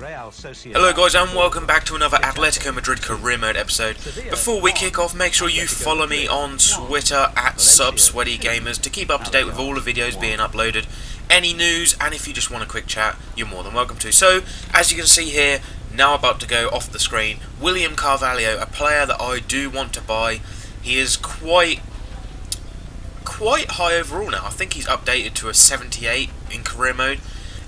Real Sociedad. Hello guys and welcome back to another Atletico Madrid career mode episode. Before we kick off, make sure you follow me on Twitter at @SubSweatyGamers to keep up to date with all the videos being uploaded, any news, and if you just want a quick chat, you're more than welcome to. So, as you can see here, now about to go off the screen, William Carvalho, a player that I do want to buy. He is quite high overall now. I think he's updated to a 78 in career mode.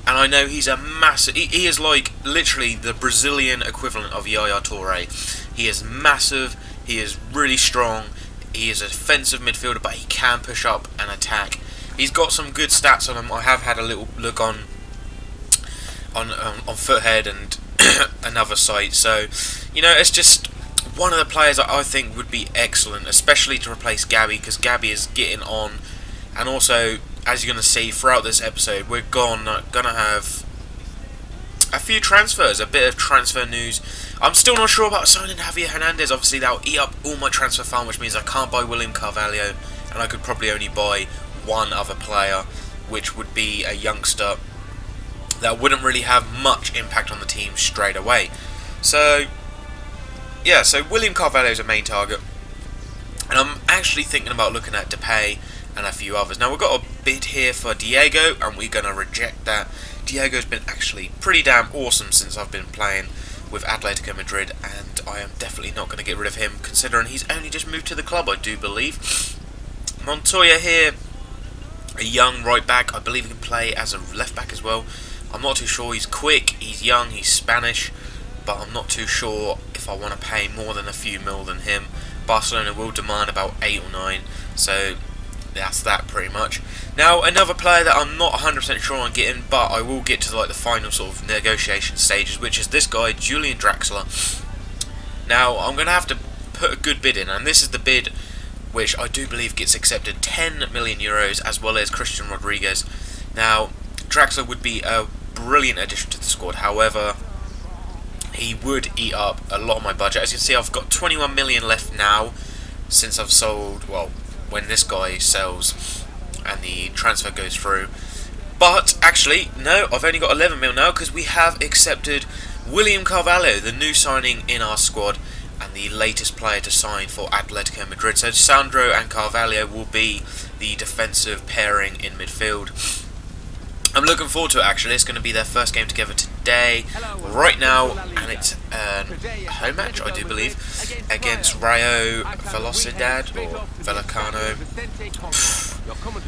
And I know he's a massive... He is like literally the Brazilian equivalent of Yaya Touré. He is massive. He is really strong. He is a defensive midfielder, but he can push up and attack. He's got some good stats on him. I have had a little look on Foothead and another site. So, you know, it's just one of the players that I think would be excellent, especially to replace Gabby, because Gabby is getting on. And also, as you're going to see throughout this episode, we're gonna have a few transfers, a bit of transfer news. I'm still not sure about signing Javier Hernandez. Obviously, that'll eat up all my transfer farm, which means I can't buy William Carvalho, and I could probably only buy one other player, which would be a youngster that wouldn't really have much impact on the team straight away. So, yeah, so William Carvalho is a main target, and I'm actually thinking about looking at Depay and a few others. Now, we've got a bid here for Diego, and we're going to reject that. Diego's been actually pretty damn awesome since I've been playing with Atletico Madrid, and I am definitely not going to get rid of him, considering he's only just moved to the club, I do believe. Montoya here, a young right back. I believe he can play as a left back as well. I'm not too sure. He's quick, he's young, he's Spanish, but I'm not too sure if I want to pay more than a few mil than him. Barcelona will demand about 8 or 9, so that's that pretty much. Now, another player that I'm not 100% sure on getting, but I will get to like the final sort of negotiation stages, which is this guy, Julian Draxler. Now, I'm going to have to put a good bid in, and this is the bid which I do believe gets accepted, 10 million euros, as well as Christian Rodriguez. Now, Draxler would be a brilliant addition to the squad. However, he would eat up a lot of my budget. As you can see, I've got 21 million left now since I've sold, well, when this guy sells and the transfer goes through. But actually, no, I've only got 11 mil now, because we have accepted William Carvalho, the new signing in our squad and the latest player to sign for Atletico Madrid. So Sandro and Carvalho will be the defensive pairing in midfield. I'm looking forward to it, actually. It's going to be their first game together today, right now, and it's a home match, I do believe, against Rayo Sociedad, or Vallecano.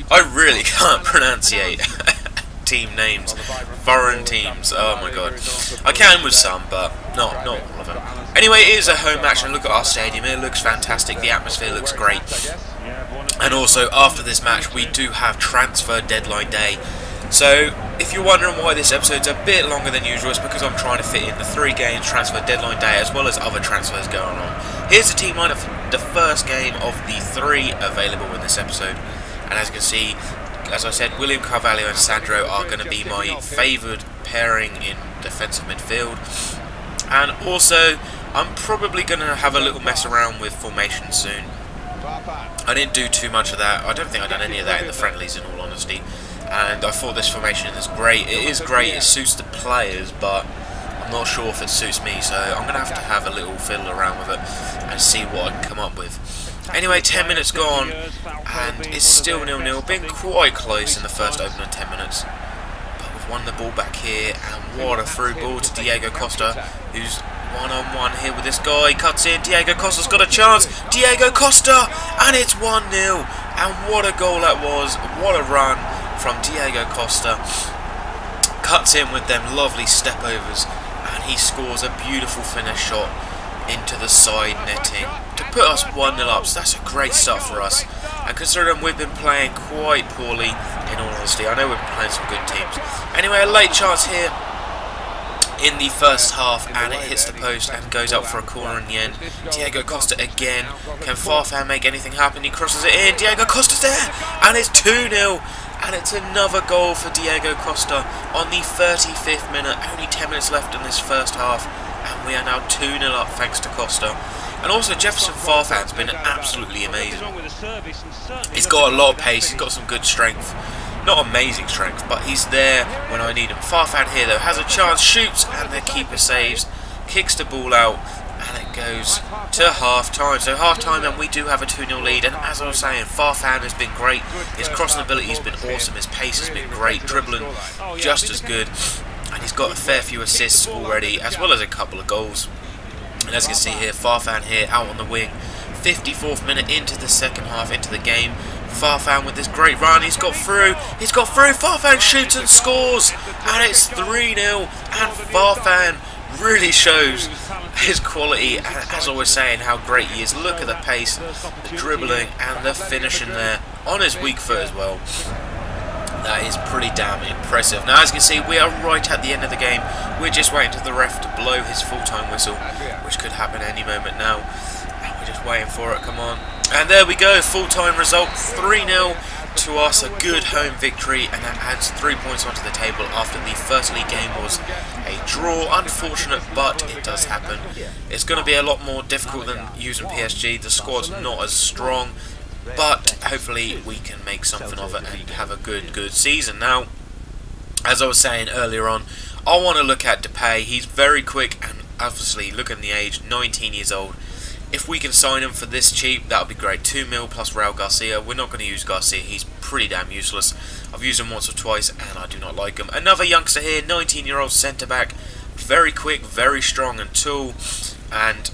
I really can't pronunciate team names, foreign teams, oh my god. I can with some, but not all of them. Anyway, it is a home match, and look at our stadium. It looks fantastic, the atmosphere looks great. And also, after this match, we do have transfer deadline day. So, if you're wondering why this episode's a bit longer than usual, it's because I'm trying to fit in the 3 games transfer deadline day, as well as other transfers going on. Here's the team lineup for the first game of the 3 available in this episode. And as you can see, as I said, William Carvalho and Sandro are going to be my favoured pairing in defensive midfield. And also, I'm probably going to have a little mess around with formation soon. I didn't do too much of that. I don't think I've done any of that in the friendlies, in all honesty. And I thought this formation is great. It is great, it suits the players, but I'm not sure if it suits me, so I'm going to have a little fiddle around with it and see what I can come up with. Anyway, 10 minutes gone, and it's still 0-0, been quite close in the first opening 10 minutes. But we've won the ball back here, and what a through ball to Diego Costa, who's one-on-one here with this guy, cuts in, Diego Costa's got a chance, Diego Costa, and it's 1-0, and what a goal that was, what a run from Diego Costa. Cuts in with them lovely step overs, and he scores a beautiful finish shot into the side netting to put us 1-0 up. So that's a great start for us, and considering we've been playing quite poorly, in all honesty, I know we've been playing some good teams. Anyway, a late chance here in the first half, and it hits the post and goes out for a corner in the end. Diego Costa again. Can Farfan make anything happen? He crosses it in. Diego Costa's there, and it's 2-0. And it's another goal for Diego Costa on the 35th minute. Only 10 minutes left in this first half, and we are now 2-0 up thanks to Costa. And also Jefferson Farfan's been absolutely amazing. He's got a lot of pace, he's got some good strength. not amazing strength, but he's there when I need him. Farfan here though has a chance, shoots, and the keeper saves, kicks the ball out, and it goes to half time. So half time, and we do have a 2-0 lead. And as I was saying, Farfan has been great. His crossing ability has been awesome. His pace has been great. Dribbling just as good. And he's got a fair few assists already, as well as a couple of goals. And as you can see here, Farfan here out on the wing. 54th minute into the second half, into the game. Farfan with this great run, he's got through, Farfan shoots and scores, and it's 3-0, and Farfan really shows his quality, and as I was saying, how great he is. Look at the pace, the dribbling, and the finishing there, on his weak foot as well. That is pretty damn impressive. Now as you can see, we are right at the end of the game. We're just waiting for the ref to blow his full-time whistle, which could happen any moment now. And we're just waiting for it, come on. And there we go, full-time result, 3-0 to us, a good home victory, and that adds 3 points onto the table after the first league game was a draw. Unfortunate, but it does happen. It's going to be a lot more difficult than using PSG. The squad's not as strong, but hopefully we can make something of it and have a good season. Now, as I was saying earlier on, I want to look at Depay. He's very quick, and obviously, look at the age, 19 years old. If we can sign him for this cheap, that would be great. 2 mil plus Raul Garcia. We're not going to use Garcia. He's pretty damn useless. I've used him once or twice, and I do not like him. Another youngster here, 19-year-old centre-back. Very quick, very strong and tall. And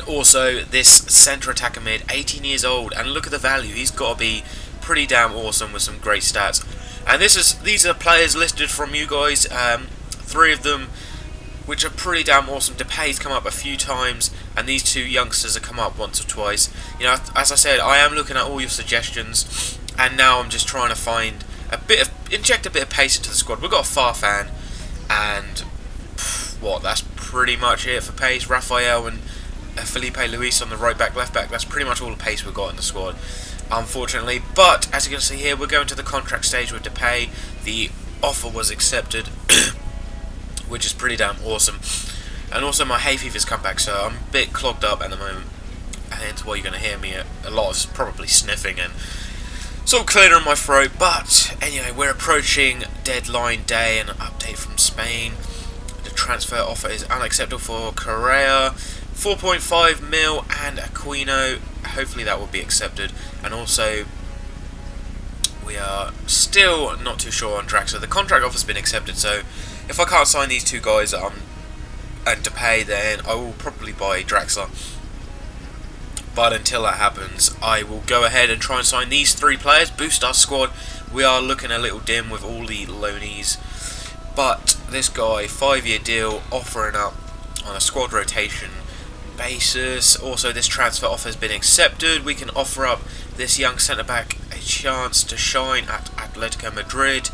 also this centre attacker mid, 18 years old. And look at the value. He's got to be pretty damn awesome with some great stats. And these are players listed from you guys. 3 of them, which are pretty damn awesome. Depay's come up a few times, and these 2 youngsters have come up once or twice. You know, as I said, I am looking at all your suggestions, and now I'm just trying to find inject a bit of pace into the squad. We've got a Farfan, and that's pretty much it for pace. Rafael and Felipe Luis on the right back, left back. That's pretty much all the pace we've got in the squad, unfortunately. But as you can see here, we're going to the contract stage with Depay. The offer was accepted. Which is pretty damn awesome. And also my hay fever's come back, so I'm a bit clogged up at the moment. Hence why you're going to hear me a lot of probably sniffing and sort of clearing my throat. But anyway, we're approaching deadline day, and an update from Spain. The transfer offer is unacceptable for Correa. 4.5 mil and Aquino. Hopefully that will be accepted. And also, we are still not too sure on Draxler. The contract offer's been accepted, so if I can't sign these 2 guys and Depay, then I will probably buy Draxler. But until that happens, I will go ahead and try and sign these 3 players, boost our squad. We are looking a little dim with all the loanees, but this guy, 5-year deal, offering up on a squad rotation basis. Also, this transfer offer has been accepted. We can offer up this young centre-back a chance to shine at Atletico Madrid.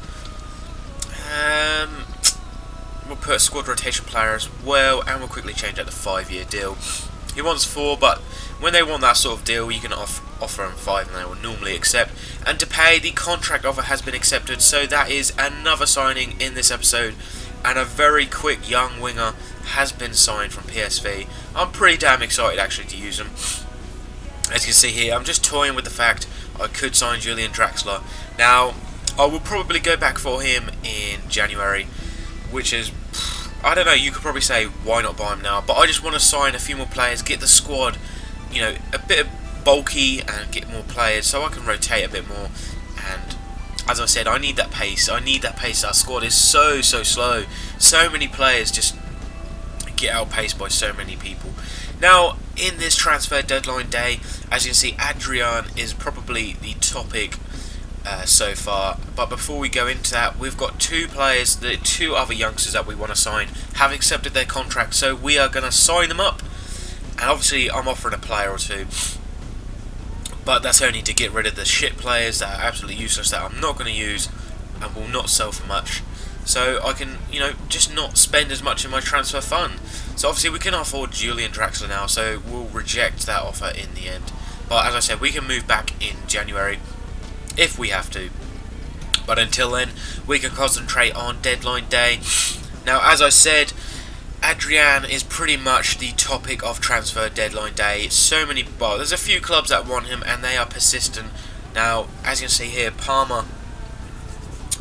We'll put a squad rotation player as well, and we'll quickly change out the 5-year deal. He wants 4, but when they want that sort of deal, you can offer him 5, and they will normally accept. And Depay, the contract offer has been accepted, so that is another signing in this episode. And a very quick young winger has been signed from PSV. I'm pretty damn excited actually to use him. As you can see here, I'm just toying with the fact I could sign Julian Draxler. Now, I will probably go back for him in January, which is, I don't know, you could probably say, why not buy him now? But I just want to sign a few more players, get the squad, you know, a bit bulky, and get more players so I can rotate a bit more. And as I said, I need that pace. Our squad is so slow. So many players just get outpaced by so many people. Now, in this transfer deadline day, as you can see, Adrian is probably the topic so far. But before we go into that, we've got 2 players, the 2 other youngsters that we want to sign have accepted their contract, so we are going to sign them up. And obviously, I'm offering a player or 2. But that's only to get rid of the shit players that are absolutely useless, that I'm not going to use and will not sell for much. So I can, you know, just not spend as much in my transfer fund. So obviously we can afford Julian Draxler now, so we'll reject that offer in the end. But as I said, we can move back in January if we have to. But until then, we can concentrate on deadline day. Now, as I said, Adrian is pretty much the topic of transfer deadline day. So many, well, there's a few clubs that want him, and they are persistent. Now, as you can see here, Parma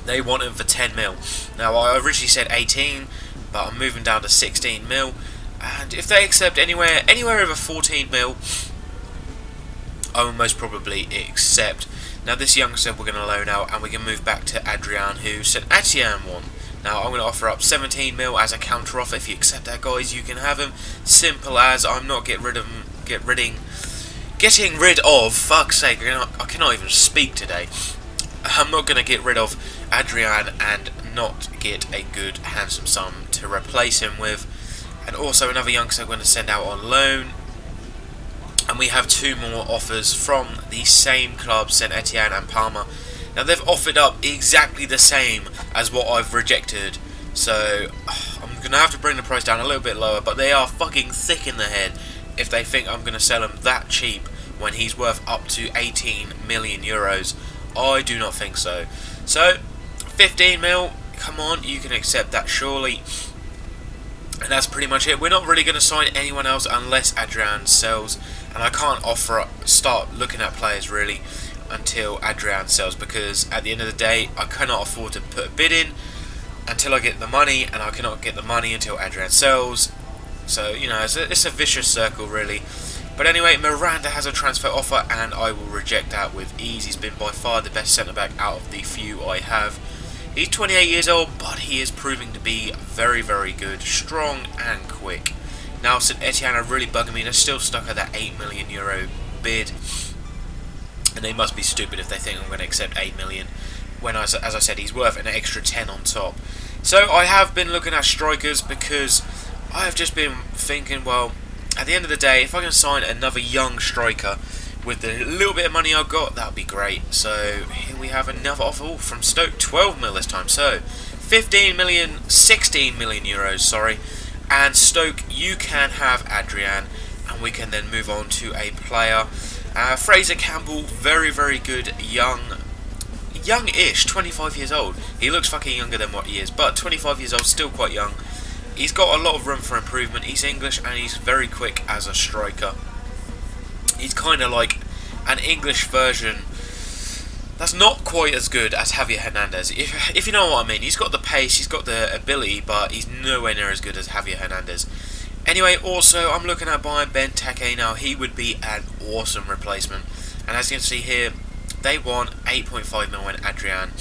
They want him for 10 mil. Now I originally said 18, but I'm moving down to 16 mil. And if they accept anywhere over 14 mil, I will most probably accept. Now this youngster we're going to loan out, and we can move back to Adrian, who St Etienne won. Now I'm going to offer up 17 mil as a counter offer. If you accept that, guys, you can have him. Simple as. I'm not getting rid of. Fuck's sake, I cannot even speak today. I'm not going to get rid of Adrian and not get a good handsome sum to replace him with. And also another youngster I'm going to send out on loan. And we have 2 more offers from the same club, St Etienne and Parma. Now they've offered up exactly the same as what I've rejected. So I'm going to have to bring the price down a little bit lower. But they are fucking thick in the head if they think I'm going to sell him that cheap when he's worth up to 18 million euros. I do not think so. So 15 mil, come on, you can accept that surely. And that's pretty much it. We're not really going to sign anyone else unless Adrian sells. And I can't start looking at players really until Adrian sells, because at the end of the day I cannot afford to put a bid in until I get the money, and I cannot get the money until Adrian sells. So, you know, it's a vicious circle really. But anyway, Miranda has a transfer offer, and I will reject that with ease. He's been by far the best centre-back out of the few I have. He's 28 years old, but he is proving to be very, very good, strong and quick. Now, St Etienne are really bugging me. They're still stuck at that 8 million euro bid. And they must be stupid if they think I'm going to accept 8 million. When, as I said, he's worth an extra 10 on top. So, I have been looking at strikers because I have just been thinking, well, at the end of the day, if I can sign another young striker with the little bit of money I've got, that would be great. So here we have another offer from Stoke, 12 mil this time. So 16 million euros, sorry. And Stoke, you can have Adrian, and we can then move on to a player. Fraser Campbell, very, very good, young-ish, 25 years old. He looks fucking younger than what he is, but 25 years old, still quite young. He's got a lot of room for improvement. He's English and he's very quick as a striker. He's kind of like an English version that's not quite as good as Javier Hernandez, if you know what I mean. He's got the pace, he's got the ability, but he's nowhere near as good as Javier Hernandez. Anyway, also, I'm looking at buying Ben Teke now. He would be an awesome replacement. And as you can see here, they want 8.5 mil in Adrian,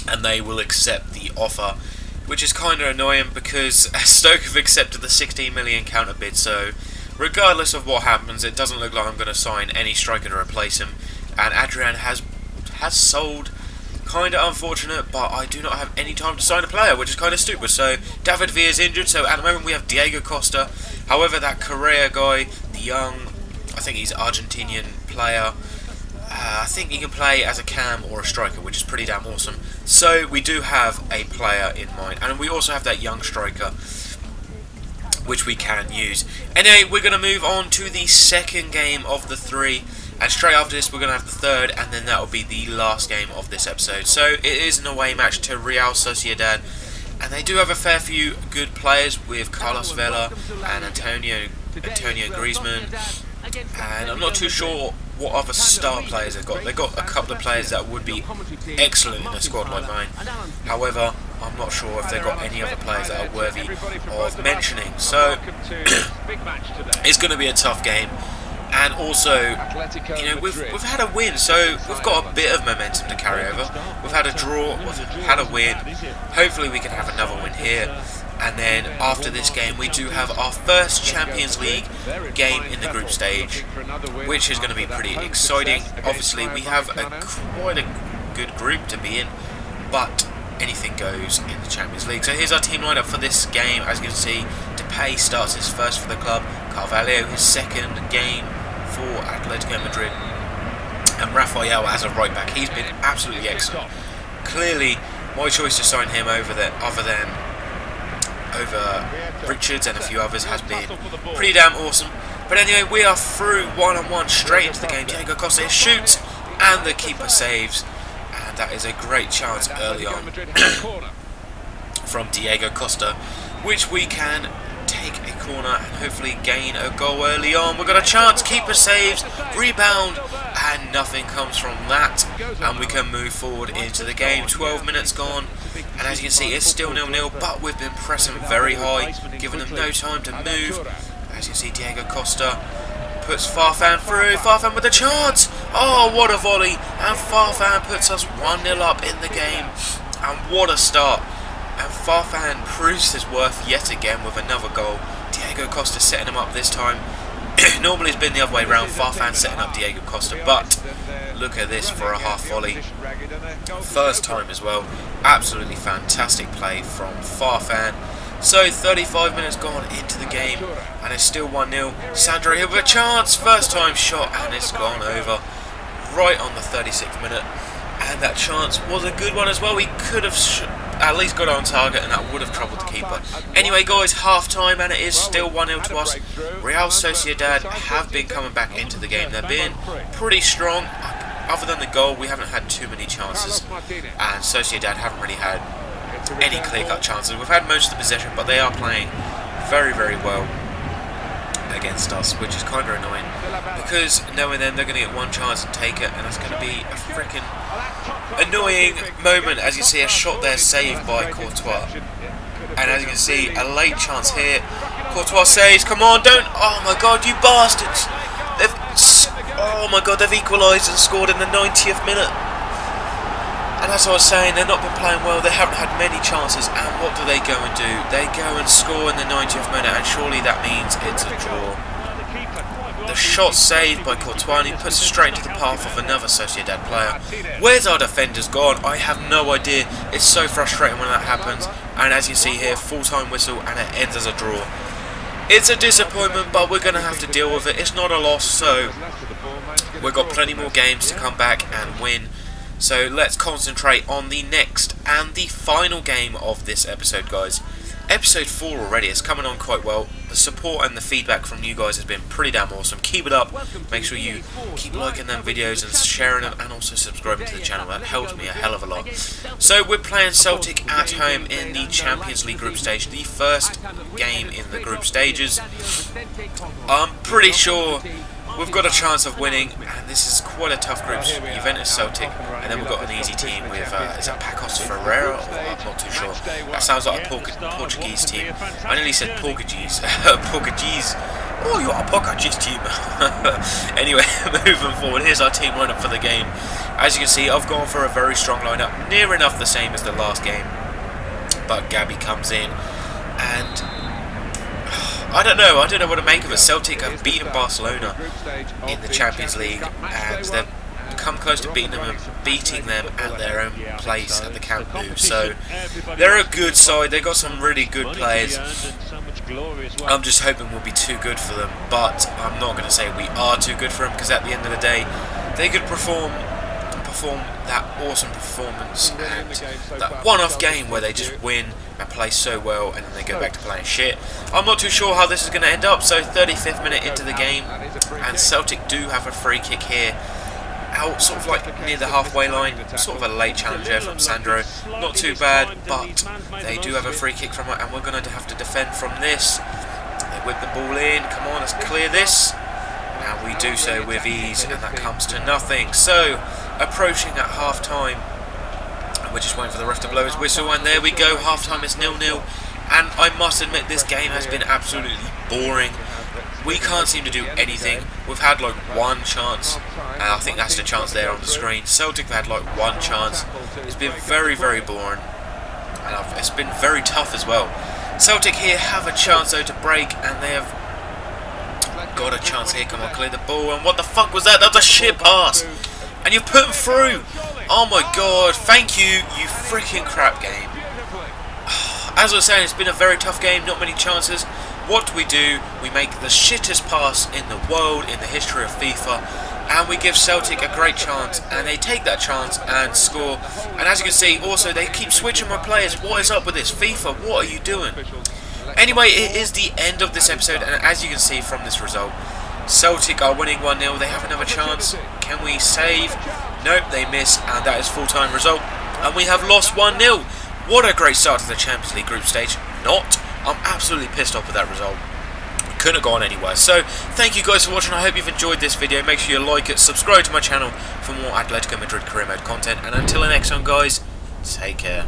and they will accept the offer, which is kind of annoying because Stoke have accepted the 16 million counter bid. So regardless of what happens, it doesn't look like I'm going to sign any striker to replace him. And Adrian has sold. Kind of unfortunate, but I do not have any time to sign a player, which is kind of stupid. So David Villa is injured, so at the moment we have Diego Costa. However, that Correa guy, the young, I think he's Argentinian player, I think he can play as a cam or a striker, which is pretty damn awesome. So we do have a player in mind, and we also have that young striker, which we can use. Anyway, we're going to move on to the second game of the 3. And straight after this, we're going to have the third, and then that will be the last game of this episode. So it is an away match to Real Sociedad, and they do have a fair few good players with Carlos Vela and Antonio Griezmann. And I'm not too sure what other star players they've got. They've got a couple of players that would be excellent in a squad like mine. However, I'm not sure if they've got any other players that are worthy of mentioning. So it's going to be a tough game. And also, you know, we've had a win, so we've got a bit of momentum to carry over. We've had a draw, we've had a win. Hopefully we can have another win here. And then after this game, we do have our first Champions League game in the group stage, which is going to be pretty exciting. Obviously, we have quite a good group to be in, but anything goes in the Champions League. So here's our team lineup for this game. As you can see, Depay starts his first for the club, Carvalho his second game for Atletico Madrid, and Rafael as a right back. He's been absolutely excellent. Clearly, my choice to sign him over Richards and a few others has been pretty damn awesome. But anyway, we are through one-on-one straight into the game. Diego Costa shoots and the keeper saves, and that is a great chance early on from Diego Costa, which we can take a corner and hopefully gain a goal early on. We've got a chance, keeper saves, rebound, and nothing comes from that. And we can move forward into the game. 12 minutes gone, and as you can see, it's still 0-0, but we've been pressing very high, giving them no time to move. As you can see, Diego Costa puts Farfan through. Farfan with a chance. Oh, what a volley. And Farfan puts us 1-0 up in the game. And what a start. And Farfan proves his worth yet again with another goal. Diego Costa setting him up this time. Normally it's been the other way around. Farfan setting up Diego Costa. But look at this for a half volley. First time as well. Absolutely fantastic play from Farfan. So 35 minutes gone into the game, and it's still 1-0. Sandro here with a chance, first time shot, and it's gone over right on the 36th minute. And that chance was a good one as well. We could have at least got on target, and that would have troubled the keeper. Anyway guys, half time, and it is still 1-0 to us. Real Sociedad have been coming back into the game. They've been pretty strong. Other than the goal, we haven't had too many chances, and Sociedad haven't really had any clear-cut chances. We've had most of the possession, but they are playing very, very well against us, which is kind of annoying, because knowing them, they're going to get one chance and take it, and that's going to be a freaking annoying moment. As you see, a shot there saved by Courtois, and as you can see, a late chance here. Courtois saves. Come on, don't! Oh my God, you bastards! Oh my God, they've equalised and scored in the 90th minute. And as I was saying, they've not been playing well, they haven't had many chances, and what do? They go and score in the 90th minute, and surely that means it's a draw. The shot saved by Courtois, and he puts it straight into the path of another Sociedad player. Where's our defenders gone? I have no idea. It's so frustrating when that happens, and as you see here, full-time whistle, and it ends as a draw. It's a disappointment, but we're going to have to deal with it. It's not a loss, so we've got plenty more games to come back and win. So let's concentrate on the next and the final game of this episode, guys. Episode 4 already, it's coming on quite well. The support and the feedback from you guys has been pretty damn awesome. Keep it up. Make sure you keep liking them videos and sharing them, and also subscribing to the channel. That helps me a hell of a lot. So we're playing Celtic at home in the Champions League group stage, the first game in the group stages. I'm pretty sure we've got a chance of winning, and this is quite a tough group. Juventus, Celtic, and then we've got an easy team with, is it Pacos Ferreira? I'm not too sure. That sounds like a Portuguese team. I nearly said Portuguese. Portuguese. Oh, you're a Portuguese team. Anyway, moving forward, here's our team lineup for the game. As you can see, I've gone for a very strong lineup, near enough the same as the last game. But Gabby comes in, and I don't know what to make of it. Celtic have beaten Barcelona in the Champions League, and they've come close to beating them at their own place at the Camp Nou. So they're a good side. They've got some really good players. I'm just hoping we'll be too good for them, but I'm not going to say we are too good for them, because at the end of the day, they could perform that awesome performance and that one-off game where they just win and play so well, and then they go back to playing shit. I'm not too sure how this is going to end up. So 35th minute into the game, and Celtic do have a free kick here, out sort of like near the halfway line, sort of a late challenge there from Sandro. Not too bad, but they do have a free kick from it, and we're going to have to defend from this. They whip the ball in. Come on, let's clear this. And we do so with ease, and that comes to nothing. So approaching at half time, we're just waiting for the ref to blow his whistle, and there we go. Half time is 0-0, and I must admit this game has been absolutely boring. We can't seem to do anything. We've had like one chance, and I think that's the chance there on the screen. Celtic have had like one chance. It's been very, very boring, and it's been very tough as well. Celtic here have a chance though to break, and they have got a chance here. Come on, clear the ball. And what the fuck was that? That was a shit pass, and you've put him through. Oh my God, thank you, you freaking crap game. As I was saying, it's been a very tough game, not many chances. What do? We make the shittest pass in the world, in the history of FIFA, and we give Celtic a great chance, and they take that chance and score. And as you can see, also, they keep switching my players. What is up with this? FIFA, what are you doing? Anyway, it is the end of this episode, and as you can see from this result, Celtic are winning 1-0. They have another chance. Can we save? Nope, they miss, and that is full-time result. And we have lost 1-0. What a great start to the Champions League group stage. Not. I'm absolutely pissed off with that result. couldn't have gone anywhere. So thank you guys for watching. I hope you've enjoyed this video. Make sure you like it, subscribe to my channel for more Atletico Madrid career mode content, and until the next time guys, take care.